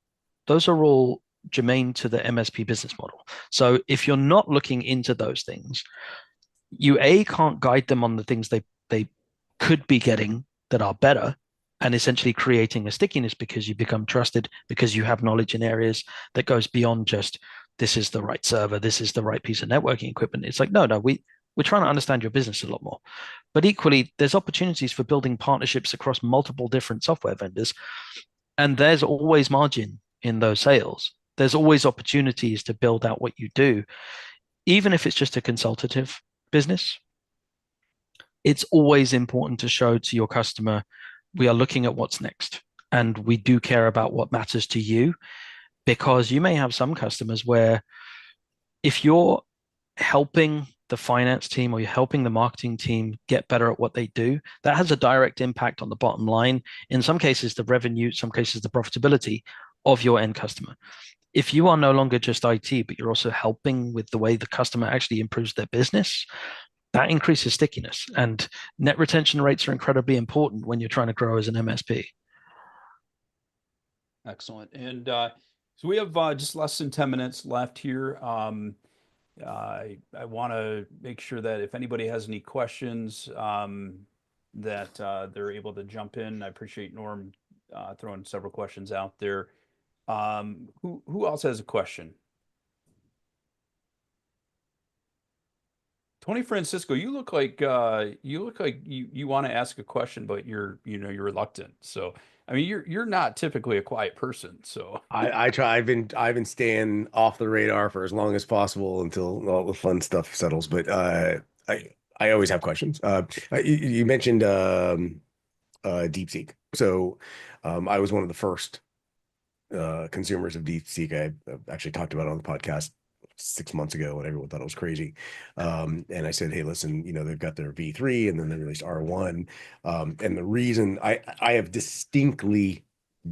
those are all germane to the MSP business model. So if you're not looking into those things, you can't guide them on the things they could be getting that are better, and essentially creating a stickiness because you become trusted, because you have knowledge in areas that goes beyond just this is the right server, this is the right piece of networking equipment. It's like, no, we're trying to understand your business a lot more. But equally, there's opportunities for building partnerships across multiple different software vendors, and there's always margin in those sales. There's always opportunities to build out what you do, even if it's just a consultative business. It's always important to show to your customer, we are looking at what's next, and we do care about what matters to you, because you may have some customers where if you're helping the finance team or you're helping the marketing team get better at what they do, that has a direct impact on the bottom line. In some cases, the revenue, some cases, the profitability of your end customer. If you are no longer just IT, but you're also helping with the way the customer actually improves their business, that increases stickiness. And net retention rates are incredibly important when you're trying to grow as an MSP. Excellent. And so we have just less than 10 minutes left here. I want to make sure that if anybody has any questions, that they're able to jump in. I appreciate Norm throwing several questions out there. Who else has a question? Tony Francisco, you look like you want to ask a question, but you're reluctant. So I mean, you're not typically a quiet person. So I try. I've been staying off the radar for as long as possible until all the fun stuff settles. But I always have questions. You mentioned DeepSeek. So I was one of the first consumers of DeepSeek. I actually talked about it on the podcast 6 months ago when everyone thought it was crazy. And I said, hey, listen, they've got their V3 and then they released R1. And the reason I have distinctly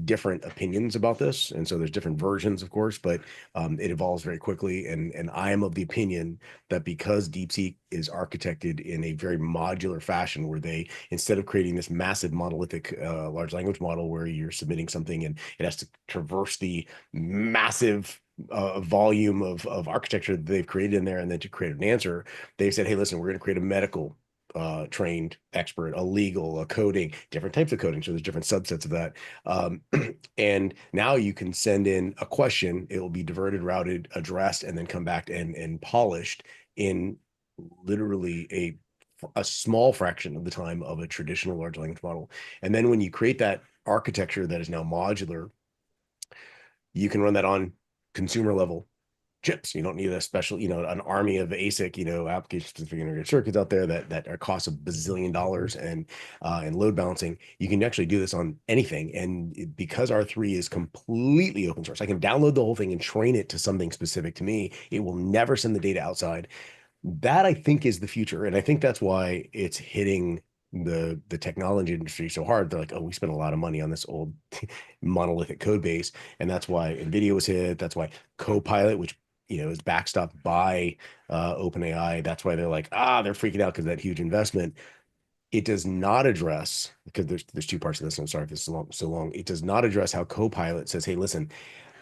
different opinions about this, and so there's different versions, of course, but it evolves very quickly. And I am of the opinion that because DeepSeek is architected in a very modular fashion, where they, instead of creating this massive monolithic large language model where you're submitting something and it has to traverse the massive volume of architecture that they've created in there, and then to create an answer, they've said, hey, listen, we're going to create a medical trained expert, a legal, a coding, different types of coding. So there's different subsets of that. And now you can send in a question, it will be diverted, routed, addressed, and then come back and polished in literally a small fraction of the time of a traditional large language model. And then when you create that architecture that is now modular, you can run that on consumer level chips. You don't need a special, an army of ASIC, application specific integrated circuits out there that are cost $1 bazillion and load balancing. You can actually do this on anything. And because R3 is completely open source, I can download the whole thing and train it to something specific to me. It will never send the data outside. That I think is the future. And I think that's why it's hitting the technology industry so hard. They're like, oh, we spent a lot of money on this old monolithic code base. And that's why NVIDIA was hit. That's why Copilot, which is backstopped by OpenAI. That's why they're like, they're freaking out because of that huge investment. It does not address, because there's two parts of this. And I'm sorry if this is so long. It does not address how Copilot says, hey, listen,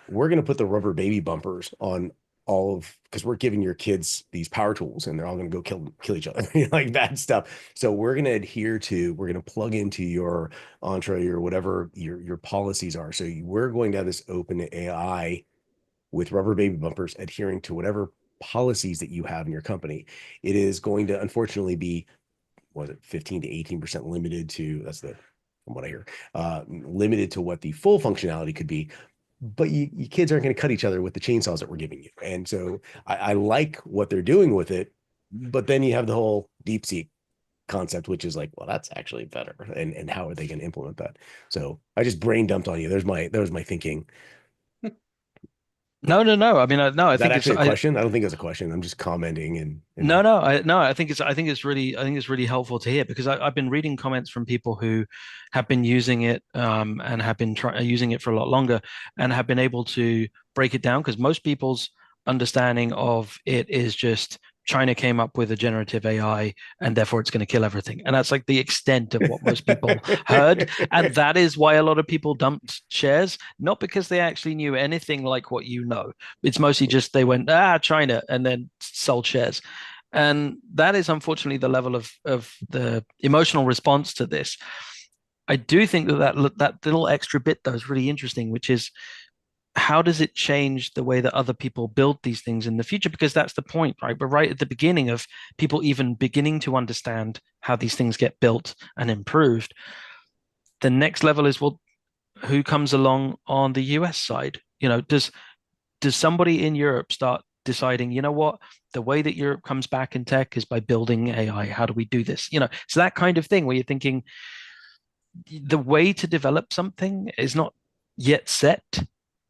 we're going to put the rubber baby bumpers on all of, because we're giving your kids these power tools and they're all going to go kill each other, like that stuff. So we're going to plug into your Entra, your whatever your policies are. So we're going to have this open AI with rubber baby bumpers adhering to whatever policies that you have in your company. It is going to unfortunately be, was it 15 to 18% limited to, from what I hear, limited to what the full functionality could be. But you kids aren't going to cut each other with the chainsaws that we're giving you. And so I like what they're doing with it, but then you have the whole DeepSeek concept, which is like, well, that's actually better. And how are they going to implement that? So I just brain dumped on you. There's my thinking. No. I mean, no, I Is that think actually a question? I don't think it's a question. I'm just commenting and no. I think it's really helpful to hear, because I've been reading comments from people who have been using it and have been using it for a lot longer and have been able to break it down, because most people's understanding of it is just China came up with a generative AI and therefore it's going to kill everything. And that's like the extent of what most people heard. And that is why a lot of people dumped shares, not because they actually knew anything like what you know. It's mostly just they went, China, and then sold shares. And that is unfortunately the level of the emotional response to this. I do think that little extra bit though is really interesting, which is, how does it change the way that other people build these things in the future? Because that's the point, right? But right at the beginning of people even beginning to understand how these things get built and improved, the next level is, well, who comes along on the US side? Does somebody in Europe start deciding, you know what, the way that Europe comes back in tech is by building AI. How do we do this? So that kind of thing where you're thinking the way to develop something is not yet set.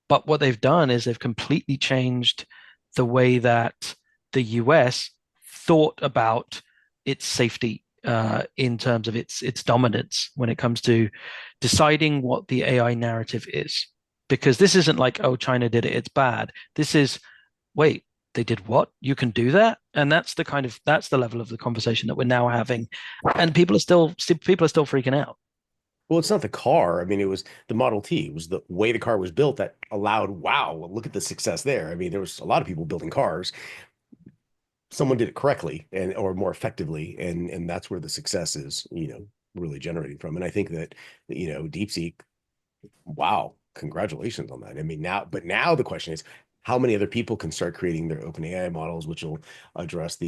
But what they've done is they've completely changed the way that the US thought about its safety in terms of its dominance when it comes to deciding what the AI narrative is. Because this isn't like, oh, China did it, it's bad. This is, wait, they did what? You can do that? And that's the level of the conversation that we're now having. And people are still freaking out. Well, it's not the car. I mean, it was the Model T. It was the way the car was built that allowed, wow, well, look at the success there. I mean, there was a lot of people building cars. Someone did it correctly or more effectively, and that's where the success is, really generating from. And I think that, DeepSeek, wow, congratulations on that. I mean, now the question is, how many other people can start creating their open AI models, which will address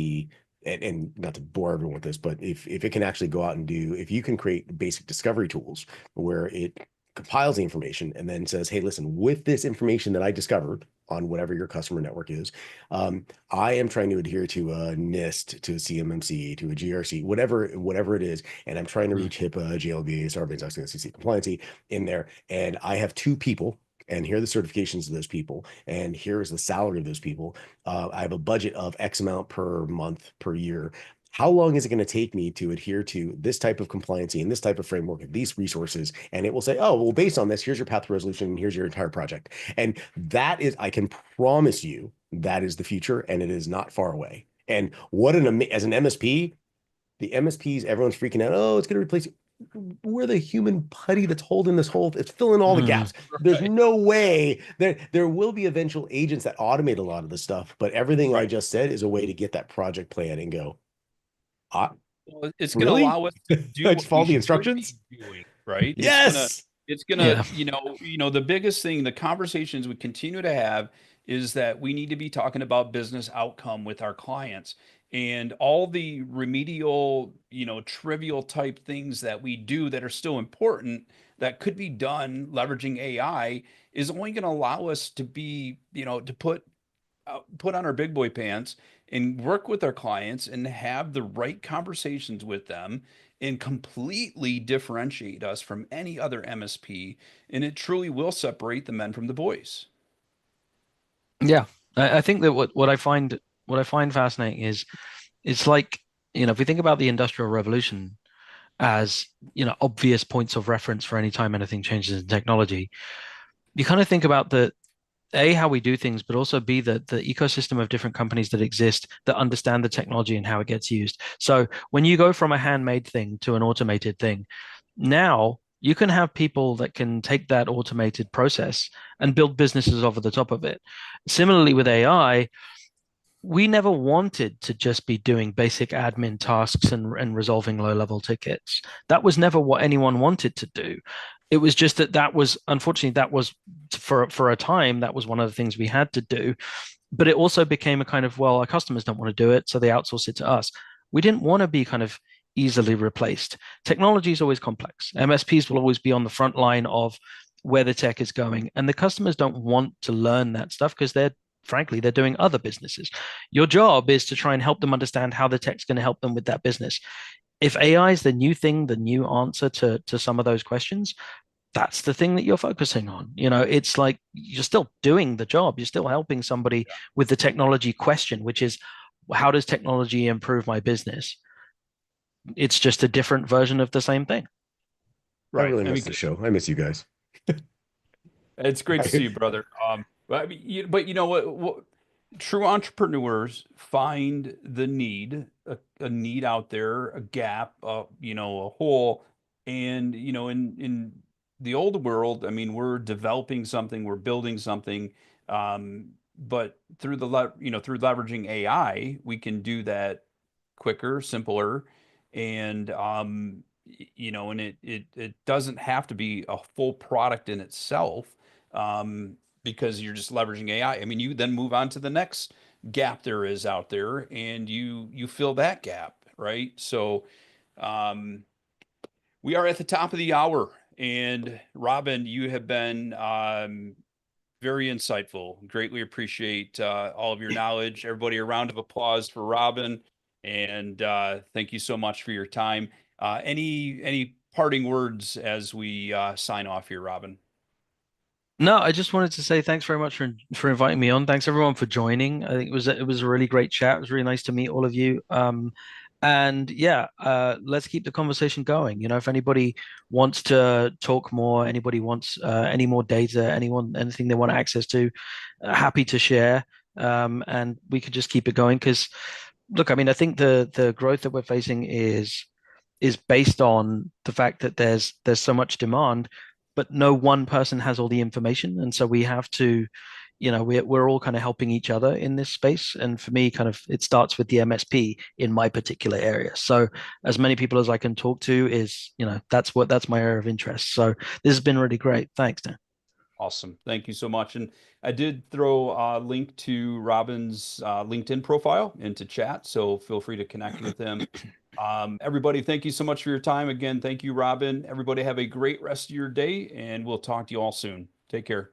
and not to bore everyone with this, but if it can actually go out and if you can create basic discovery tools where it compiles the information and then says, hey, listen, with this information that I discovered on whatever your customer network is, I am trying to adhere to a NIST, to a CMMC, to a GRC, whatever it is, and I'm trying to reach HIPAA, GLBA, Sarbanes-Oxley, SEC compliancy in there, and I have 2 people, and here are the certifications of those people, and here is the salary of those people. I have a budget of X amount per month, per year. How long is it going to take me to adhere to this type of compliancy and this type of framework and these resources? And it will say, oh, well, based on this, here's your path to resolution, and here's your entire project. And that is, I can promise you, that is the future, and it is not far away. And as an MSP, the MSPs, everyone's freaking out. Oh, it's going to replace you. We're the human putty that's holding this whole, it's filling all the gaps. There's no way there will be eventual agents that automate a lot of this stuff, but everything I just said is a way to get that project plan and go, Well, it's going to Really? allow us to do I what just follow we the should instructions? be doing, right? Yes. It's gonna, Yeah. the biggest thing, the conversations we continue to have is that we need to be talking about business outcome with our clients and all the remedial, trivial type things that we do that are still important that could be done leveraging AI is only going to allow us to be, to put on our big boy pants and work with our clients and have the right conversations with them and completely differentiate us from any other MSP. And it truly will separate the men from the boys. Yeah, I think that what I find fascinating is it's like, if we think about the Industrial Revolution as, obvious points of reference for any time anything changes in technology, you kind of think about the A, how we do things, but also B, the ecosystem of different companies that exist that understand the technology and how it gets used. So when you go from a handmade thing to an automated thing, now you can have people that can take that automated process and build businesses over the top of it. Similarly with AI, we never wanted to just be doing basic admin tasks and resolving low level tickets. That was never what anyone wanted to do. It was just that was, unfortunately, that was for a time, that was one of the things we had to do. But it also became a kind of, well, our customers don't want to do it, so they outsource it to us. We didn't want to be kind of easily replaced. Technology is always complex. MSPs will always be on the front line of where the tech is going, and the customers don't want to learn that stuff because frankly, they're doing other businesses. Your job is to try and help them understand how the tech's going to help them with that business. If AI is the new thing, the new answer to some of those questions, that's the thing that you're focusing on. It's like you're still doing the job. You're still helping somebody with the technology question, which is, how does technology improve my business? It's just a different version of the same thing. I Right. really I miss mean, the show. I miss you guys. it's great to see you, brother. But I mean, but you know what? True entrepreneurs find the need, a need out there, a gap, a hole. And, in the old world, I mean, we're developing something, we're building something. But through leveraging AI, we can do that quicker, simpler, and, and it doesn't have to be a full product in itself. Because you're just leveraging AI. I mean, you then move on to the next gap there is out there, and you fill that gap, right? So, um, we are at the top of the hour, and Robin, you have been very insightful. Greatly appreciate all of your knowledge. Everybody, a round of applause for Robin, and thank you so much for your time. Any parting words as we sign off here, Robin? No, I just wanted to say thanks very much for inviting me on. Thanks everyone for joining. I think it was a really great chat. It was really nice to meet all of you. And yeah, let's keep the conversation going. If anybody wants to talk more, anybody wants any more data, anything they want access to, happy to share. And we could just keep it going because, look, I mean, I think the growth that we're facing is based on the fact that there's so much demand, but no one person has all the information, and so we have to, we're all kind of helping each other in this space. And for me, kind of, it starts with the MSP in my particular area. So as many people as I can talk to is, that's my area of interest. So this has been really great. Thanks, Dan. Awesome. Thank you so much. And I did throw a link to Robin's LinkedIn profile into chat, so feel free to connect with him. Everybody, thank you so much for your time. Again, thank you, Robin. Everybody have a great rest of your day, and we'll talk to you all soon. Take care.